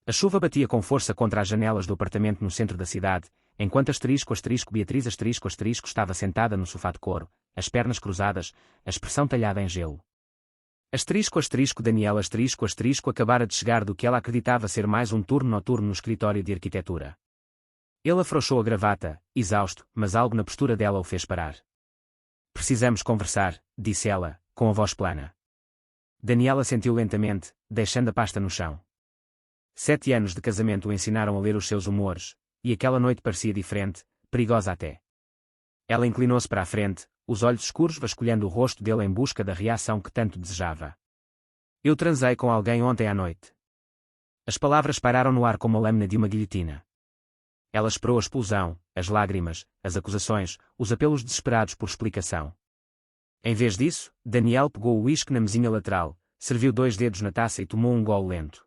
A chuva batia com força contra as janelas do apartamento no centro da cidade, enquanto Beatriz estava sentada no sofá de couro, as pernas cruzadas, a expressão talhada em gelo. Daniel acabara de chegar do que ela acreditava ser mais um turno noturno no escritório de arquitetura. Ele afrouxou a gravata, exausto, mas algo na postura dela o fez parar. Precisamos conversar, disse ela, com a voz plana. Daniel assentiu lentamente, deixando a pasta no chão. 7 anos de casamento o ensinaram a ler os seus humores, e aquela noite parecia diferente, perigosa até. Ela inclinou-se para a frente, os olhos escuros vasculhando o rosto dele em busca da reação que tanto desejava. Eu transei com alguém ontem à noite. As palavras pairaram no ar como a lâmina de uma guilhotina. Ela esperou a explosão, as lágrimas, as acusações, os apelos desesperados por explicação. Em vez disso, Daniel pegou o uísque na mesinha lateral, serviu 2 dedos na taça e tomou um gole lento.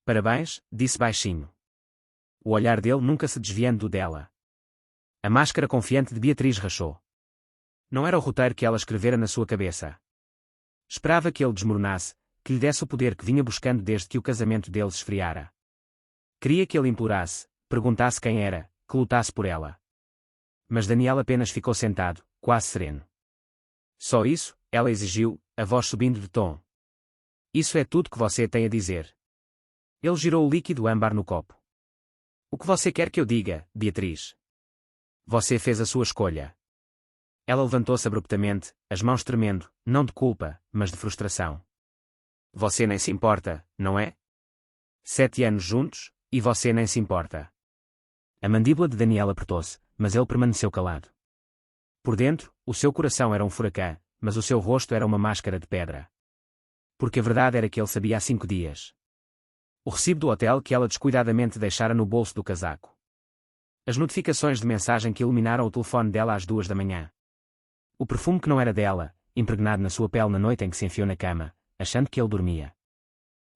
Parabéns, disse baixinho. O olhar dele nunca se desviando do dela. A máscara confiante de Beatriz rachou. Não era o roteiro que ela escrevera na sua cabeça. Esperava que ele desmoronasse, que lhe desse o poder que vinha buscando desde que o casamento deles esfriara. Queria que ele implorasse, perguntasse quem era, que lutasse por ela. Mas Daniel apenas ficou sentado, quase sereno. Só isso, ela exigiu, a voz subindo de tom. Isso é tudo que você tem a dizer. Ele girou o líquido âmbar no copo. O que você quer que eu diga, Beatriz? Você fez a sua escolha. Ela levantou-se abruptamente, as mãos tremendo, não de culpa, mas de frustração. Você nem se importa, não é? 7 anos juntos, e você nem se importa. A mandíbula de Daniel apertou-se, mas ele permaneceu calado. Por dentro, o seu coração era um furacão, mas o seu rosto era uma máscara de pedra. Porque a verdade era que ele sabia há 5 dias. O recibo do hotel que ela descuidadamente deixara no bolso do casaco. As notificações de mensagem que iluminaram o telefone dela às 2 da manhã. O perfume que não era dela, impregnado na sua pele na noite em que se enfiou na cama, achando que ele dormia.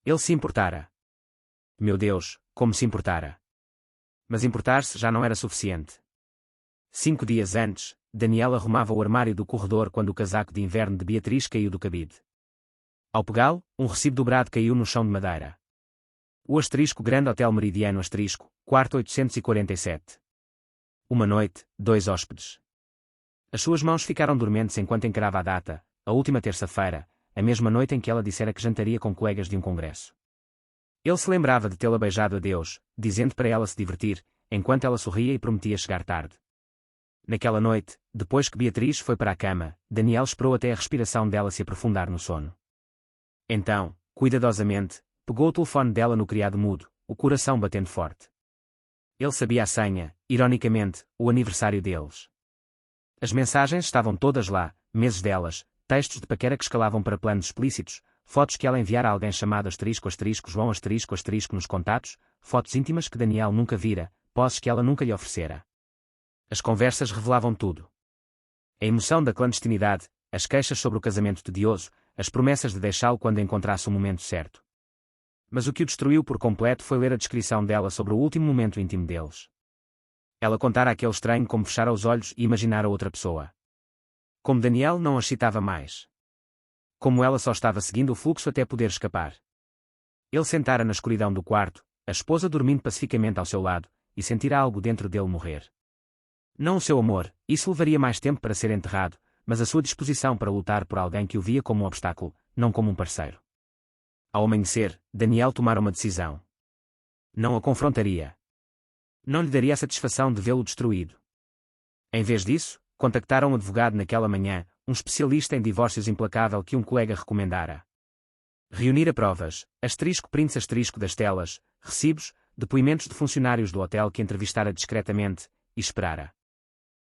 Ele se importara. Meu Deus, como se importara. Mas importar-se já não era suficiente. 5 dias antes, Daniel arrumava o armário do corredor quando o casaco de inverno de Beatriz caiu do cabide. Ao pegá-lo, um recibo dobrado caiu no chão de madeira. O Grande Hotel Meridiano quarto 847. Uma noite, 2 hóspedes. As suas mãos ficaram dormentes enquanto encarava a data, a última terça-feira, a mesma noite em que ela dissera que jantaria com colegas de um congresso. Ele se lembrava de tê-la beijado a Deus, dizendo para ela se divertir, enquanto ela sorria e prometia chegar tarde. Naquela noite, depois que Beatriz foi para a cama, Daniel esperou até a respiração dela se aprofundar no sono. Então, cuidadosamente, pegou o telefone dela no criado mudo, o coração batendo forte. Ele sabia a senha, ironicamente, o aniversário deles. As mensagens estavam todas lá, meses delas, textos de paquera que escalavam para planos explícitos, fotos que ela enviara a alguém chamado João nos contatos, fotos íntimas que Daniel nunca vira, poses que ela nunca lhe oferecera. As conversas revelavam tudo. A emoção da clandestinidade, as queixas sobre o casamento tedioso, as promessas de deixá-lo quando encontrasse o momento certo. Mas o que o destruiu por completo foi ler a descrição dela sobre o último momento íntimo deles. Ela contara àquele estranho como fechara os olhos e imaginara outra pessoa. Como Daniel não a excitava mais. Como ela só estava seguindo o fluxo até poder escapar. Ele sentara na escuridão do quarto, a esposa dormindo pacificamente ao seu lado, e sentira algo dentro dele morrer. Não o seu amor, isso levaria mais tempo para ser enterrado, mas a sua disposição para lutar por alguém que o via como um obstáculo, não como um parceiro. Ao amanhecer, Daniel tomara uma decisão. Não a confrontaria. Não lhe daria a satisfação de vê-lo destruído. Em vez disso, contactara um advogado naquela manhã, um especialista em divórcios implacável que um colega recomendara. Reunira provas, prints das telas, recibos, depoimentos de funcionários do hotel que entrevistara discretamente, e esperara.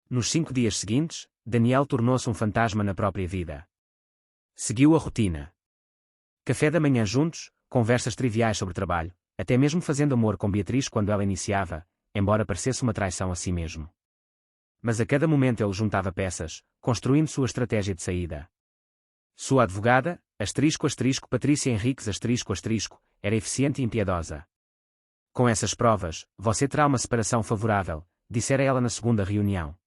Nos 5 dias seguintes, Daniel tornou-se um fantasma na própria vida. Seguiu a rotina. Café da manhã juntos, conversas triviais sobre trabalho, até mesmo fazendo amor com Beatriz quando ela iniciava, embora parecesse uma traição a si mesmo. Mas a cada momento ele juntava peças, construindo sua estratégia de saída. Sua advogada, Patrícia Henriques era eficiente e impiedosa. Com essas provas, você terá uma separação favorável, dissera ela na segunda reunião.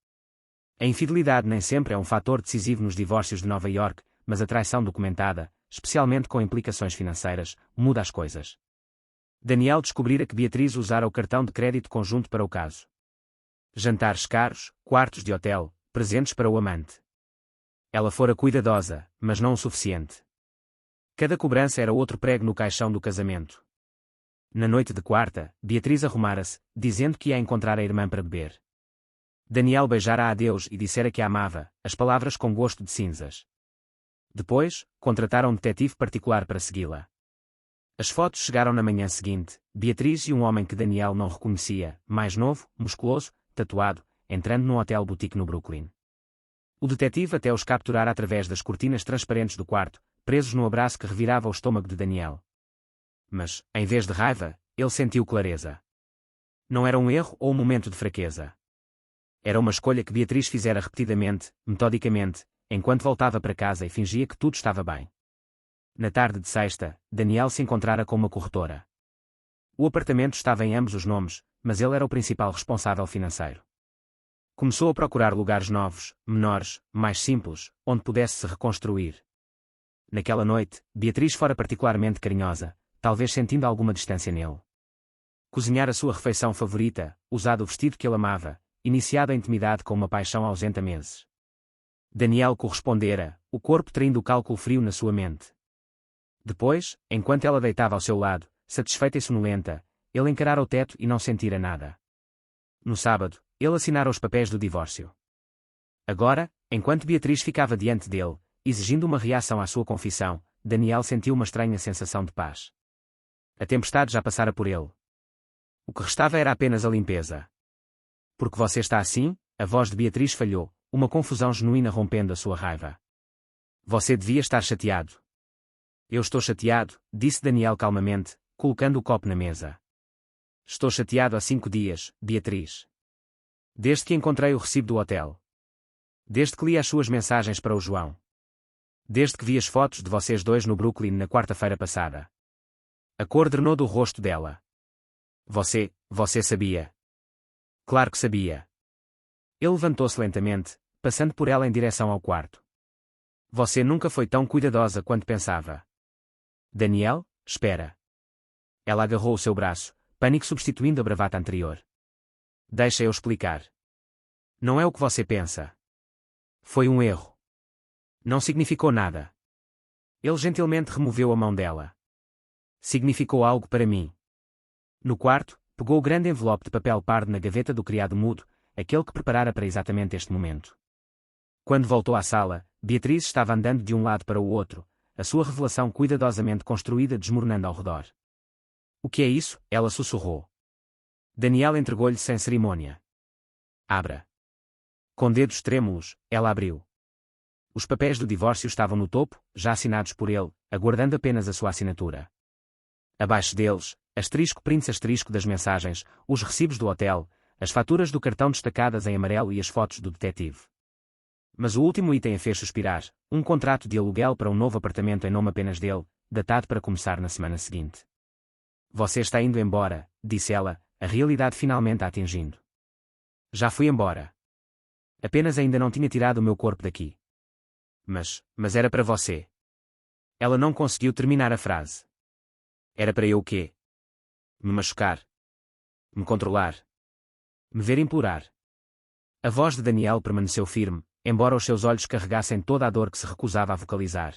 A infidelidade nem sempre é um fator decisivo nos divórcios de Nova York, mas a traição documentada, especialmente com implicações financeiras, muda as coisas. Daniel descobrira que Beatriz usara o cartão de crédito conjunto para o caso. Jantares caros, quartos de hotel, presentes para o amante. Ela fora cuidadosa, mas não o suficiente. Cada cobrança era outro prego no caixão do casamento. Na noite de quarta, Beatriz arrumara-se, dizendo que ia encontrar a irmã para beber. Daniel beijara a Deus e dissera que a amava, as palavras com gosto de cinzas. Depois, contrataram um detetive particular para segui-la. As fotos chegaram na manhã seguinte, Beatriz e um homem que Daniel não reconhecia, mais novo, musculoso, tatuado, entrando num hotel boutique no Brooklyn. O detetive até os capturara através das cortinas transparentes do quarto, presos no abraço que revirava o estômago de Daniel. Mas, em vez de raiva, ele sentiu clareza. Não era um erro ou um momento de fraqueza. Era uma escolha que Beatriz fizera repetidamente, metodicamente, enquanto voltava para casa e fingia que tudo estava bem. Na tarde de sexta, Daniel se encontrara com uma corretora. O apartamento estava em ambos os nomes, mas ele era o principal responsável financeiro. Começou a procurar lugares novos, menores, mais simples, onde pudesse se reconstruir. Naquela noite, Beatriz fora particularmente carinhosa, talvez sentindo alguma distância nele. Cozinhara a sua refeição favorita, usado o vestido que ele amava, iniciado a intimidade com uma paixão ausente há meses. Daniel correspondera, o corpo traindo o cálculo frio na sua mente. Depois, enquanto ela deitava ao seu lado, satisfeita e sonolenta, ele encarara o teto e não sentira nada. No sábado, ele assinara os papéis do divórcio. Agora, enquanto Beatriz ficava diante dele, exigindo uma reação à sua confissão, Daniel sentiu uma estranha sensação de paz. A tempestade já passara por ele. O que restava era apenas a limpeza. Porque você está assim? A voz de Beatriz falhou, uma confusão genuína rompendo a sua raiva. Você devia estar chateado. Eu estou chateado, disse Daniel calmamente, colocando o copo na mesa. Estou chateado há 5 dias, Beatriz. Desde que encontrei o recibo do hotel. Desde que li as suas mensagens para o João. Desde que vi as fotos de vocês dois no Brooklyn na quarta-feira passada. A cor drenou do rosto dela. Você sabia. Claro que sabia. Ele levantou-se lentamente, passando por ela em direção ao quarto. Você nunca foi tão cuidadosa quanto pensava. Daniel, espera. Ela agarrou o seu braço, pânico substituindo a bravata anterior. Deixa eu explicar. Não é o que você pensa. Foi um erro. Não significou nada. Ele gentilmente removeu a mão dela. Significou algo para mim. No quarto, pegou o grande envelope de papel pardo na gaveta do criado mudo, aquele que preparara para exatamente este momento. Quando voltou à sala, Beatriz estava andando de um lado para o outro, a sua revelação cuidadosamente construída desmoronando ao redor. O que é isso? Ela sussurrou. Daniel entregou-lhe sem cerimônia. Abra. Com dedos trêmulos, ela abriu. Os papéis do divórcio estavam no topo, já assinados por ele, aguardando apenas a sua assinatura. Abaixo deles, asterisco print asterisco das mensagens, os recibos do hotel, as faturas do cartão destacadas em amarelo e as fotos do detetive. Mas o último item a fez suspirar, um contrato de aluguel para um novo apartamento em nome apenas dele, datado para começar na semana seguinte. Você está indo embora, disse ela, a realidade finalmente a atingindo. Já fui embora. Apenas ainda não tinha tirado o meu corpo daqui. Mas era para você. Ela não conseguiu terminar a frase. Era para eu o quê? Me machucar. Me controlar. Me ver implorar. A voz de Daniel permaneceu firme, embora os seus olhos carregassem toda a dor que se recusava a vocalizar.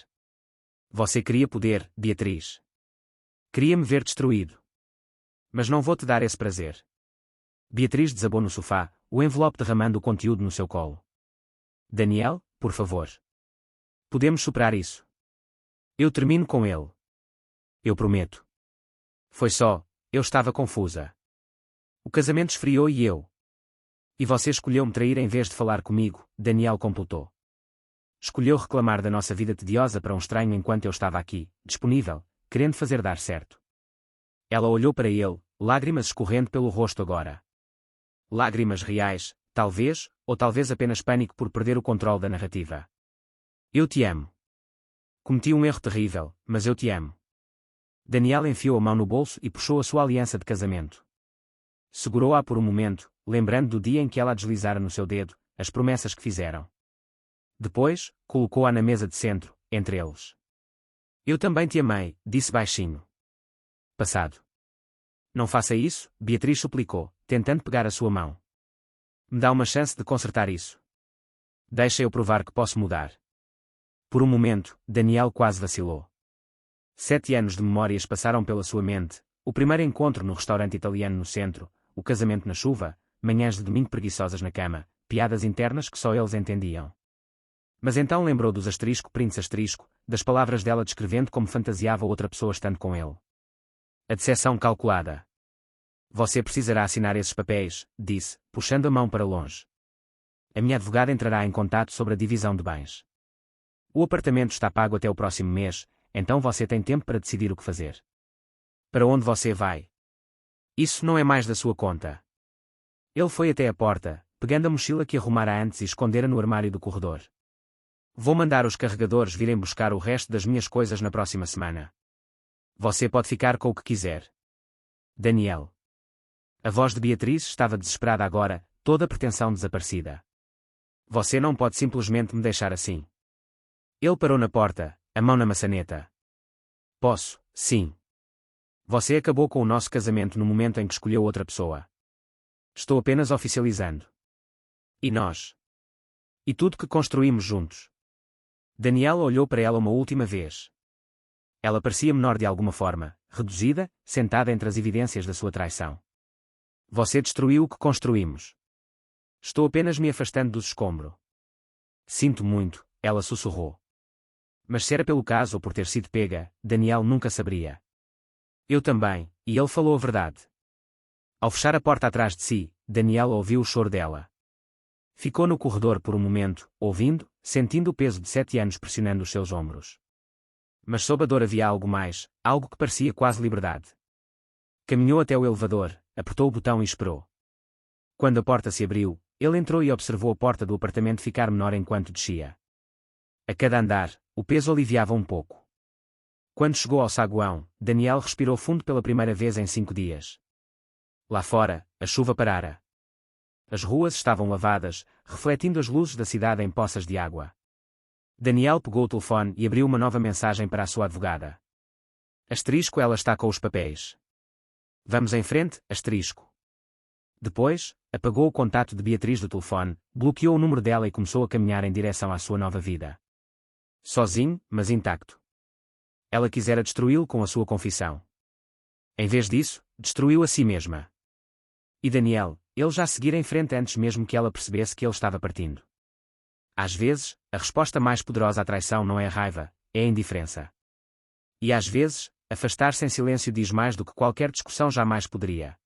Você queria poder, Beatriz. Queria me ver destruído. Mas não vou te dar esse prazer. Beatriz desabou no sofá, o envelope derramando o conteúdo no seu colo. Daniel, por favor. Podemos superar isso. Eu termino com ele. Eu prometo. Foi só, eu estava confusa. O casamento esfriou e eu. E você escolheu me trair em vez de falar comigo, Daniel completou. Escolheu reclamar da nossa vida tediosa para um estranho enquanto eu estava aqui, disponível, querendo fazer dar certo. Ela olhou para ele, lágrimas escorrendo pelo rosto agora. Lágrimas reais, talvez, ou talvez apenas pânico por perder o controle da narrativa. Eu te amo. Cometi um erro terrível, mas eu te amo. Daniel enfiou a mão no bolso e puxou a sua aliança de casamento. Segurou-a por um momento, lembrando do dia em que ela a deslizara no seu dedo, as promessas que fizeram. Depois, colocou-a na mesa de centro, entre eles. Eu também te amei, disse baixinho. Passado. Não faça isso, Beatriz suplicou, tentando pegar a sua mão. Me dá uma chance de consertar isso. Deixa eu provar que posso mudar. Por um momento, Daniel quase vacilou. 7 anos de memórias passaram pela sua mente, o primeiro encontro no restaurante italiano no centro, o casamento na chuva, manhãs de domingo preguiçosas na cama, piadas internas que só eles entendiam. Mas então lembrou dos *Prince*, das palavras dela descrevendo como fantasiava outra pessoa estando com ele. A decepção calculada. Você precisará assinar esses papéis, disse, puxando a mão para longe. A minha advogada entrará em contato sobre a divisão de bens. O apartamento está pago até o próximo mês, então você tem tempo para decidir o que fazer. Para onde você vai? Isso não é mais da sua conta. Ele foi até a porta, pegando a mochila que arrumara antes e escondera no armário do corredor. Vou mandar os carregadores virem buscar o resto das minhas coisas na próxima semana. Você pode ficar com o que quiser. Daniel. A voz de Beatriz estava desesperada agora, toda a pretensão desaparecida. Você não pode simplesmente me deixar assim. Ele parou na porta, a mão na maçaneta. Posso, sim. Você acabou com o nosso casamento no momento em que escolheu outra pessoa. Estou apenas oficializando. E nós? E tudo que construímos juntos? Daniel olhou para ela uma última vez. Ela parecia menor de alguma forma, reduzida, sentada entre as evidências da sua traição. Você destruiu o que construímos. Estou apenas me afastando dos escombros. Sinto muito, ela sussurrou. Mas se era pelo caso ou por ter sido pega, Daniel nunca saberia. Eu também, e ele falou a verdade. Ao fechar a porta atrás de si, Daniel ouviu o choro dela. Ficou no corredor por um momento, ouvindo, sentindo o peso de 7 anos pressionando os seus ombros. Mas sob a dor havia algo mais, algo que parecia quase liberdade. Caminhou até o elevador, apertou o botão e esperou. Quando a porta se abriu, ele entrou e observou a porta do apartamento ficar menor enquanto descia. A cada andar, o peso aliviava um pouco. Quando chegou ao saguão, Daniel respirou fundo pela primeira vez em 5 dias. Lá fora, a chuva parara. As ruas estavam lavadas, refletindo as luzes da cidade em poças de água. Daniel pegou o telefone e abriu uma nova mensagem para a sua advogada. Ela está com os papéis. Vamos em frente, Depois, apagou o contato de Beatriz do telefone, bloqueou o número dela e começou a caminhar em direção à sua nova vida. Sozinho, mas intacto. Ela quisera destruí-lo com a sua confissão. Em vez disso, destruiu a si mesma. E Daniel, ele já seguira em frente antes mesmo que ela percebesse que ele estava partindo. Às vezes, a resposta mais poderosa à traição não é a raiva, é a indiferença. E às vezes, afastar-se em silêncio diz mais do que qualquer discussão jamais poderia.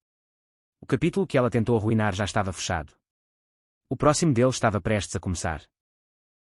O capítulo que ela tentou arruinar já estava fechado. O próximo dele estava prestes a começar.